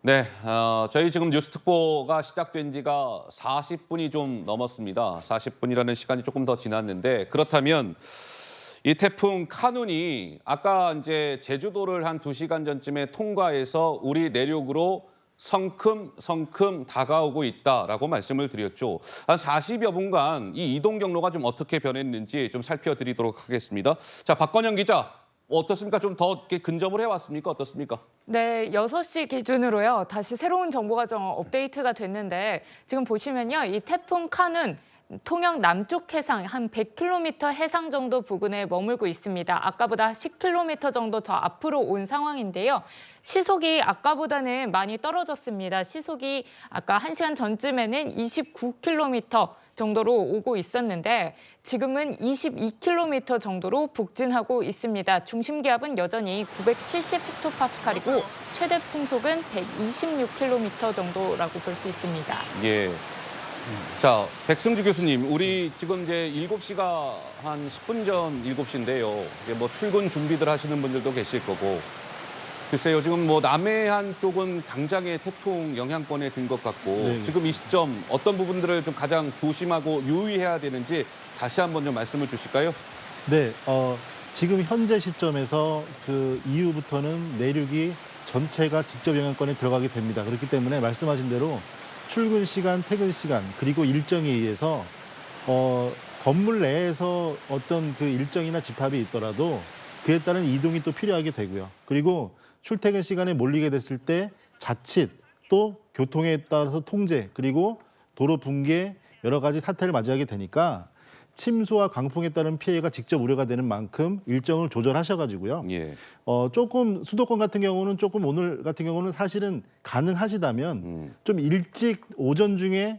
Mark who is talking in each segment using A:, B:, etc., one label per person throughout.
A: 네, 저희 지금 뉴스 특보가 시작된 지가 40분이 좀 넘었습니다. 40분이라는 시간이 조금 더 지났는데 그렇다면 이 태풍 카눈이 아까 이제 제주도를 한 2시간 전쯤에 통과해서 우리 내륙으로 성큼 다가오고 있다라고 말씀을 드렸죠. 한 40여 분간 이 이동 경로가 좀 어떻게 변했는지 좀 살펴드리도록 하겠습니다. 자, 박건영 기자. 어떻습니까? 좀 더 근접을 해왔습니까? 어떻습니까?
B: 네, 6시 기준으로요. 다시 새로운 정보가 좀 업데이트가 됐는데 지금 보시면요. 이 태풍 카눈 통영 남쪽 해상 한 100km 해상 정도 부근에 머물고 있습니다. 아까보다 10km 정도 더 앞으로 온 상황인데요. 시속이 아까보다는 많이 떨어졌습니다. 시속이 아까 1시간 전쯤에는 29km 정도로 오고 있었는데 지금은 22km 정도로 북진하고 있습니다. 중심 기압은 여전히 970헥토파스칼이고 최대 풍속은 126km 정도라고 볼 수 있습니다.
A: 예. 자, 백승주 교수님, 우리 지금 이제 7시가 한 10분 전 7시인데요. 이제 뭐 출근 준비들 하시는 분들도 계실 거고. 글쎄요, 지금 뭐 남해안 쪽은 당장의 태풍 영향권에 든 것 같고
C: 네.
A: 지금 이 시점 어떤 부분들을 좀 가장 조심하고 유의해야 되는지 다시 한번 좀 말씀을 주실까요?
C: 네, 지금 현재 시점에서 그 이후부터는 내륙이 전체가 직접 영향권에 들어가게 됩니다. 그렇기 때문에 말씀하신 대로 출근 시간, 퇴근 시간, 그리고 일정에 의해서 건물 내에서 어떤 그 일정이나 집합이 있더라도 그에 따른 이동이 또 필요하게 되고요. 그리고 출퇴근 시간에 몰리게 됐을 때 자칫 또 교통에 따라서 통제, 그리고 도로 붕괴 여러 가지 사태를 맞이하게 되니까 침수와 강풍에 따른 피해가 직접 우려가 되는 만큼 일정을 조절하셔가지고요.
A: 예.
C: 조금 수도권 같은 경우는 조금 오늘 같은 경우는 사실은 가능하시다면 좀 일찍 오전 중에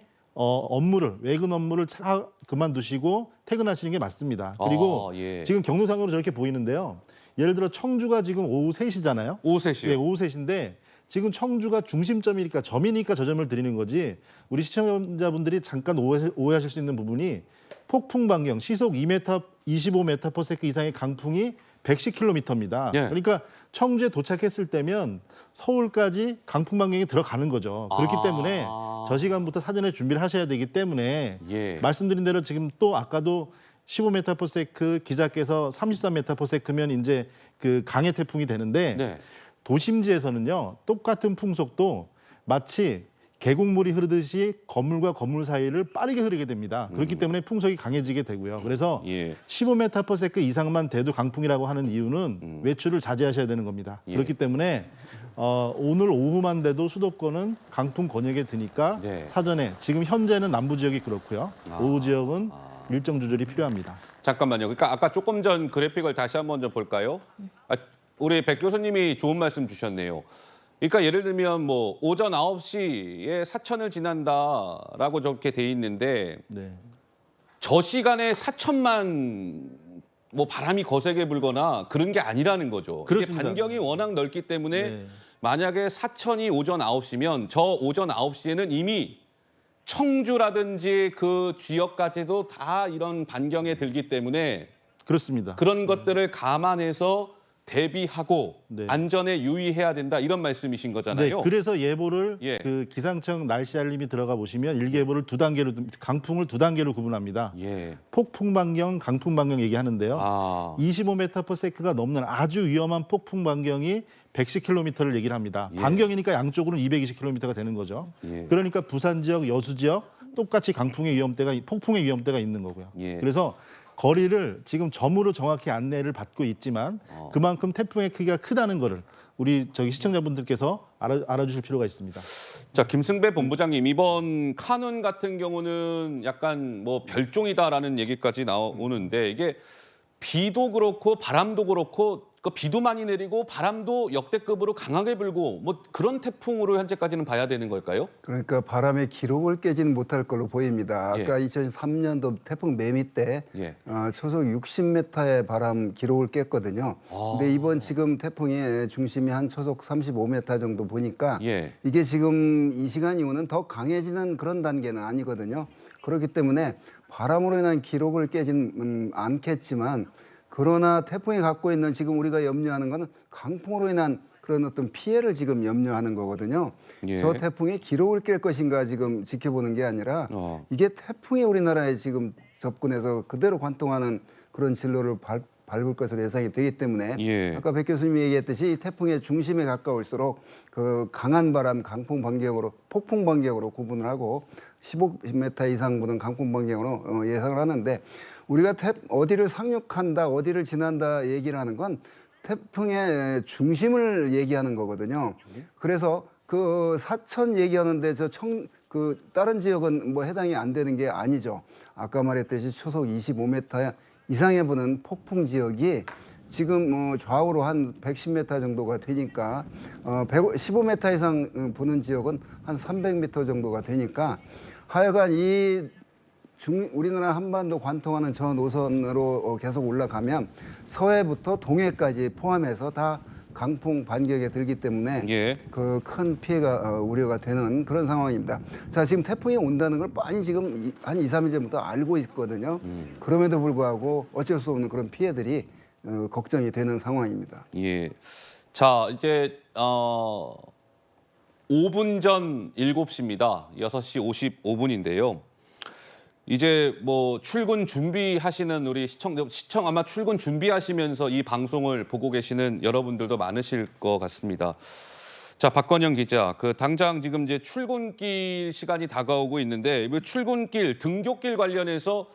C: 외근 업무를 그만두시고 퇴근하시는 게 맞습니다. 그리고
A: 예.
C: 지금 경로상으로 저렇게 보이는데요. 예를 들어 청주가 지금 오후 3시잖아요.
A: 오후 3시요.
C: 네, 오후 3시인데 지금 청주가 중심점이니까 점이니까 저 점을 드리는 거지 우리 시청자분들이 잠깐 오해하실 수 있는 부분이 폭풍 반경 시속 2m, 25m/s 이상의 강풍이 110km입니다.
A: 예.
C: 그러니까 청주에 도착했을 때면 서울까지 강풍 반경이 들어가는 거죠. 그렇기 때문에 저 시간부터 사전에 준비를 하셔야 되기 때문에
A: 예.
C: 말씀드린 대로 지금 또 아까도 15m/s 기자께서 33m/s면 이제 그 강의 태풍이 되는데
A: 네.
C: 도심지에서는요 똑같은 풍속도 마치 계곡물이 흐르듯이 건물과 건물 사이를 빠르게 흐르게 됩니다. 그렇기 때문에 풍속이 강해지게 되고요. 그래서
A: 예.
C: 15m/s 이상만 돼도 강풍이라고 하는 이유는 외출을 자제하셔야 되는 겁니다.
A: 예.
C: 그렇기 때문에 오늘 오후만 돼도 수도권은 강풍 권역에 드니까
A: 네.
C: 사전에 지금 현재는 남부 지역이 그렇고요. 오후 지역은 일정 조절이 필요합니다.
A: 잠깐만요. 그러니까 아까 조금 전 그래픽을 다시 한번 좀 볼까요? 우리 백 교수님이 좋은 말씀 주셨네요. 그러니까 예를 들면 뭐 오전 9시에 사천을 지난다라고 저렇게 돼 있는데
C: 네.
A: 저 시간에 사천만 뭐 바람이 거세게 불거나 그런 게 아니라는 거죠. 이게
C: 그렇습니다.
A: 반경이 워낙 넓기 때문에
C: 네.
A: 만약에 사천이 오전 9시면 저 오전 9시에는 이미 청주라든지 그 지역까지도 다 이런 반경에 들기 때문에
C: 그렇습니다.
A: 그런 것들을 감안해서 대비하고
C: 네.
A: 안전에 유의해야 된다 이런 말씀이신
C: 네,
A: 거잖아요.
C: 그래서 예보를
A: 예.
C: 그 기상청 날씨 알림이 들어가 보시면 일기예보를 강풍을 두 단계로 구분합니다.
A: 예.
C: 폭풍 반경, 강풍 반경 얘기하는데요. 25m/s가 넘는 아주 위험한 폭풍 반경이 110km를 얘기를 합니다.
A: 예.
C: 반경이니까 양쪽으로는 220km가 되는 거죠.
A: 예.
C: 그러니까 부산 지역, 여수 지역 똑같이 폭풍의 위험대가 있는 거고요.
A: 예.
C: 그래서 거리를 지금 점으로 정확히 안내를 받고 있지만 그만큼 태풍의 크기가 크다는 거를 우리 시청자분들께서 알아주실 필요가 있습니다.
A: 자, 김승배 본부장님, 이번 카눈 같은 경우는 약간 뭐 별종이다라는 얘기까지 나오는데 이게 비도 그렇고 바람도 그렇고 그 비도 많이 내리고 바람도 역대급으로 강하게 불고 뭐 그런 태풍으로 현재까지는 봐야 되는 걸까요?
D: 그러니까 바람의 기록을 깨지는 못할 걸로 보입니다.
A: 예.
D: 아까 2003년도 태풍 매미 때
A: 예.
D: 초속 60m의 바람 기록을 깼거든요. 근데 이번 지금 태풍의 중심이 한 초속 35m 정도 보니까
A: 예.
D: 이게 지금 이 시간 이후는 더 강해지는 그런 단계는 아니거든요. 그렇기 때문에 바람으로 인한 기록을 깨지는 않겠지만 그러나 태풍이 갖고 있는 지금 우리가 염려하는 것은 강풍으로 인한 그런 어떤 피해를 지금 염려하는 거거든요.
A: 예.
D: 저 태풍이 기록을 깰 것인가 지금 지켜보는 게 아니라 이게 태풍이 우리나라에 지금 접근해서 그대로 관통하는 그런 진로를 밟을 것으로 예상이 되기 때문에
A: 예.
D: 아까 백 교수님이 얘기했듯이 이 태풍의 중심에 가까울수록 그 강한 바람, 강풍 반경으로 폭풍 반경으로 구분을 하고 15m 이상 부는 강풍 반경으로 예상을 하는데 우리가 어디를 상륙한다, 어디를 지난다 얘기를 하는 건 태풍의 중심을 얘기하는 거거든요. 그래서 그 사천 얘기하는데 그 다른 지역은 뭐 해당이 안 되는 게 아니죠. 아까 말했듯이 초속 25m 이상에 부는 폭풍 지역이 지금 좌우로 한 110m 정도가 되니까 15m 이상 부는 지역은 한 300m 정도가 되니까 하여간 우리나라 한반도 관통하는 저 노선으로 계속 올라가면 서해부터 동해까지 포함해서 다 강풍 반격에 들기 때문에
A: 예.
D: 그 큰 피해가 우려가 되는 그런 상황입니다. 자, 지금 태풍이 온다는 걸 많이 지금 한 2, 3일 전부터 알고 있거든요. 그럼에도 불구하고 어쩔 수 없는 그런 피해들이 걱정이 되는 상황입니다.
A: 예. 자, 이제 5분 전 7시입니다. 6시 55분인데요. 이제 뭐 출근 준비하시는 우리 시청 아마 출근 준비하시면서 이 방송을 보고 계시는 여러분들도 많으실 것 같습니다. 자, 박건영 기자, 당장 지금 이제 출근길 시간이 다가오고 있는데 이 출근길, 등굣길 관련해서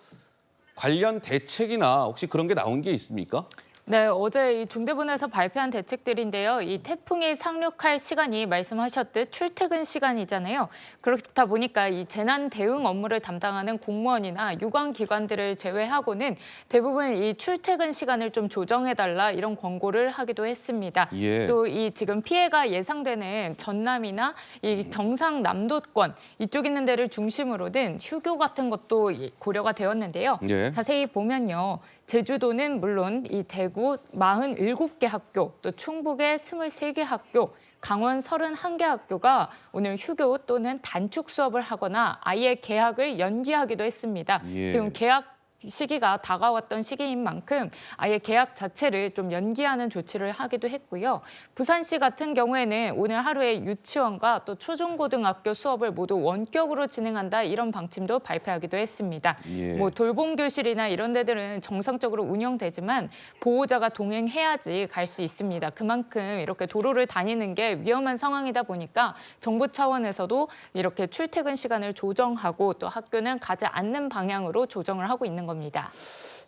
A: 관련 대책이나 혹시 그런 게 나온 게 있습니까?
B: 네, 어제 이 중대본에서 발표한 대책들인데요. 이 태풍이 상륙할 시간이 말씀하셨듯 출퇴근 시간이잖아요. 그렇다 보니까 이 재난 대응 업무를 담당하는 공무원이나 유관기관들을 제외하고는 대부분 이 출퇴근 시간을 좀 조정해달라 이런 권고를 하기도 했습니다.
A: 예.
B: 또 이 지금 피해가 예상되는 전남이나 이 경상남도권 이쪽 있는 데를 중심으로는 휴교 같은 것도 고려가 되었는데요.
A: 예.
B: 자세히 보면요. 제주도는 물론 이 대구 47개 학교, 또 충북의 23개 학교, 강원 31개 학교가 오늘 휴교 또는 단축 수업을 하거나 아예 개학을 연기하기도 했습니다.
A: 예.
B: 지금 개학 시기가 다가왔던 시기인 만큼 아예 개학 자체를 좀 연기하는 조치를 하기도 했고요. 부산시 같은 경우에는 오늘 하루에 유치원과 또 초중고등학교 수업을 모두 원격으로 진행한다 이런 방침도 발표하기도 했습니다.
A: 예.
B: 뭐 돌봄 교실이나 이런 데들은 정상적으로 운영되지만 보호자가 동행해야지 갈 수 있습니다. 그만큼 이렇게 도로를 다니는 게 위험한 상황이다 보니까 정부 차원에서도 이렇게 출퇴근 시간을 조정하고 또 학교는 가지 않는 방향으로 조정을 하고 있는 겁니다.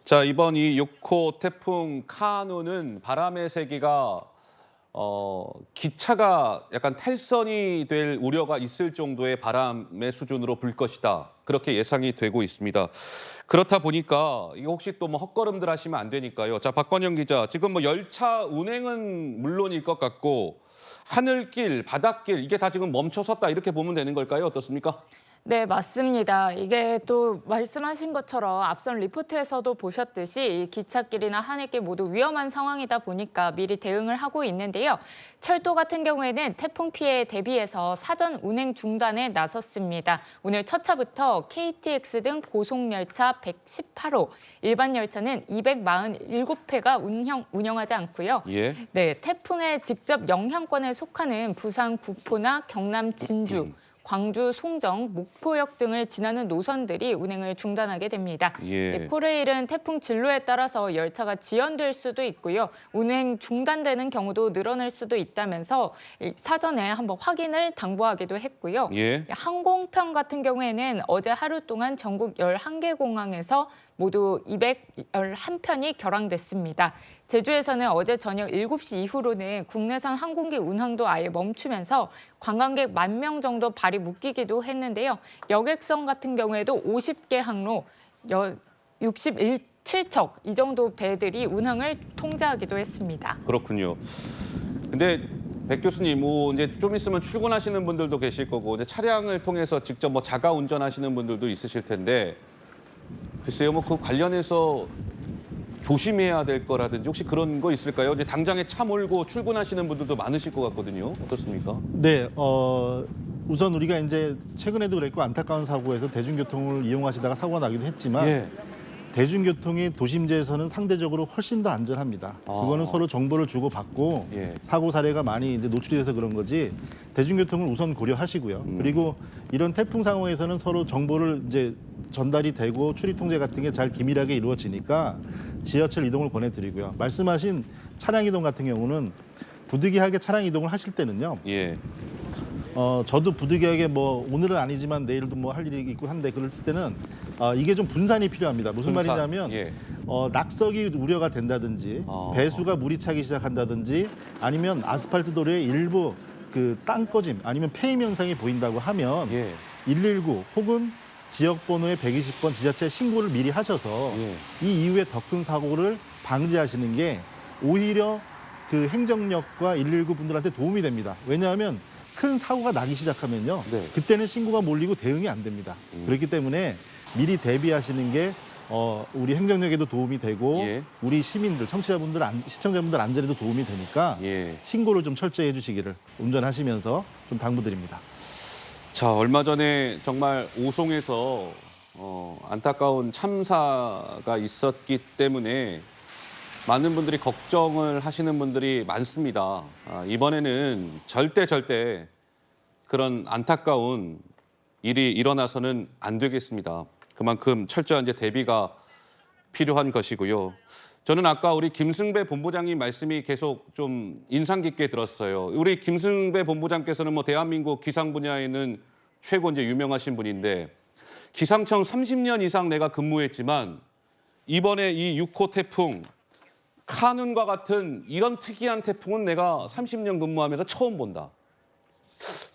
A: 자, 이번 이 6호 태풍 카누는 바람의 세기가 기차가 약간 탈선이 될 우려가 있을 정도의 바람의 수준으로 불 것이다. 그렇게 예상이 되고 있습니다. 그렇다 보니까 이거 혹시 또 뭐 헛걸음들 하시면 안 되니까요. 자, 박건영 기자, 지금 뭐 열차 운행은 물론일 것 같고 하늘길, 바닷길 이게 다 지금 멈춰섰다 이렇게 보면 되는 걸까요? 어떻습니까?
B: 네, 맞습니다. 이게 또 말씀하신 것처럼 앞선 리포트에서도 보셨듯이 이 기찻길이나 하늘길 모두 위험한 상황이다 보니까 미리 대응을 하고 있는데요. 철도 같은 경우에는 태풍 피해에 대비해서 사전 운행 중단에 나섰습니다. 오늘 첫 차부터 KTX 등 고속열차 118호, 일반 열차는 247회가 운영하지 않고요.
A: 예.
B: 네, 태풍의 직접 영향권에 속하는 부산 구포나 경남 진주, 광주, 송정, 목포역 등을 지나는 노선들이 운행을 중단하게 됩니다.
A: 예.
B: 네, 코레일은 태풍 진로에 따라서 열차가 지연될 수도 있고요. 운행 중단되는 경우도 늘어날 수도 있다면서 사전에 한번 확인을 당부하기도 했고요.
A: 예.
B: 항공편 같은 경우에는 어제 하루 동안 전국 11개 공항에서 모두 211편이 결항됐습니다. 제주에서는 어제 저녁 7시 이후로는 국내선 항공기 운항도 아예 멈추면서 관광객 10,000명 정도 발이 묶이기도 했는데요. 여객선 같은 경우에도 50개 항로 67척 이 정도 배들이 운항을 통제하기도 했습니다.
A: 그렇군요. 근데 백 교수님, 뭐 이제 좀 있으면 출근하시는 분들도 계실 거고, 이제 차량을 통해서 직접 뭐 자가 운전하시는 분들도 있으실 텐데, 글쎄요, 뭐 그 관련해서 조심해야 될 거라든지 혹시 그런 거 있을까요? 이제 당장에 차 몰고 출근하시는 분들도 많으실 것 같거든요. 어떻습니까?
C: 네, 우선 우리가 이제 최근에도 그랬고 안타까운 사고에서 대중교통을 이용하시다가 사고가 나기도 했지만
A: 예.
C: 대중교통이 도심지에서는 상대적으로 훨씬 더 안전합니다. 그거는 서로 정보를 주고받고
A: 예.
C: 사고 사례가 많이 이제 노출이 돼서 그런 거지 대중교통을 우선 고려하시고요. 그리고 이런 태풍 상황에서는 서로 정보를 이제 전달이 되고 출입 통제 같은 게 잘 기밀하게 이루어지니까 지하철 이동을 권해드리고요. 말씀하신 차량 이동 같은 경우는 부득이하게 차량 이동을 하실 때는요.
A: 예.
C: 저도 부득이하게 뭐 오늘은 아니지만 내일도 뭐 할 일이 있고 한데 그랬을 때는 이게 좀 분산이 필요합니다. 무슨
A: 분산.
C: 말이냐면
A: 예.
C: 낙석이 우려가 된다든지 배수가 물이 차기 시작한다든지 아니면 아스팔트 도로에 일부 그 땅꺼짐 아니면 폐임 현상이 보인다고 하면
A: 예.
C: 119 혹은 지역 번호의 120번 지자체 신고를 미리 하셔서
A: 예.
C: 이 이후에 더 큰 사고를 방지하시는 게 오히려 그 행정력과 119 분들한테 도움이 됩니다. 왜냐하면 큰 사고가 나기 시작하면요.
A: 네.
C: 그때는 신고가 몰리고 대응이 안 됩니다. 그렇기 때문에 미리 대비하시는 게 우리 행정력에도 도움이 되고
A: 예.
C: 우리 시민들, 청취자분들, 시청자분들 안전에도 도움이 되니까
A: 예.
C: 신고를 좀 철저히 해주시기를 운전하시면서 좀 당부드립니다.
A: 자, 얼마 전에 정말 오송에서 안타까운 참사가 있었기 때문에 많은 분들이 걱정을 하시는 분들이 많습니다. 이번에는 절대 그런 안타까운 일이 일어나서는 안 되겠습니다. 그만큼 철저한 이제 대비가 필요한 것이고요. 저는 아까 우리 김승배 본부장님 말씀이 계속 좀 인상 깊게 들었어요. 우리 김승배 본부장께서는 뭐 대한민국 기상 분야에는 최고 이제 유명하신 분인데 기상청 30년 이상 내가 근무했지만 이번에 이 6호 태풍 카눈과 같은 이런 특이한 태풍은 내가 30년 근무하면서 처음 본다.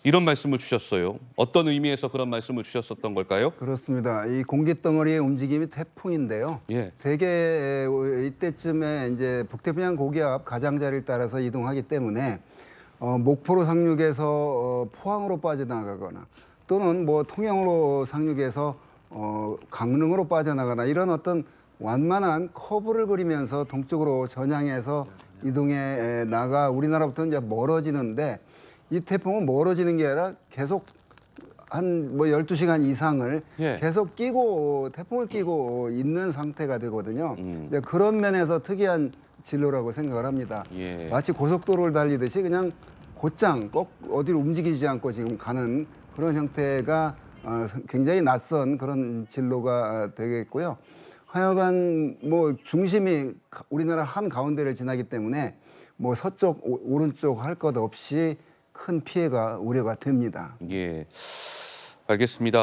A: 이런 말씀을 주셨어요. 어떤 의미에서 그런 말씀을 주셨었던 걸까요?
D: 그렇습니다. 이 공기덩어리의 움직임이 태풍인데요.
A: 예.
D: 대개 이때쯤에 이제 북태평양 고기압 가장자리를 따라서 이동하기 때문에 목포로 상륙해서 포항으로 빠져나가거나 또는 뭐 통영으로 상륙해서 강릉으로 빠져나가나 이런 어떤 완만한 커브를 그리면서 동쪽으로 전향해서 이동해 나가 우리나라부터 이제 멀어지는데 이 태풍은 멀어지는 게 아니라 계속 한 뭐 12시간 이상을
A: 예.
D: 계속 태풍을 끼고 있는 상태가 되거든요.
A: 음.
D: 이제 그런 면에서 특이한 진로라고 생각을 합니다.
A: 예.
D: 마치 고속도로를 달리듯이 그냥 곧장 꼭 어디로 움직이지 않고 지금 가는 그런 형태가 굉장히 낯선 그런 진로가 되겠고요. 하여간 뭐 중심이 우리나라 한 가운데를 지나기 때문에 뭐 서쪽, 오른쪽 할 것 없이 큰 피해가 우려가 됩니다.
A: 예. 알겠습니다.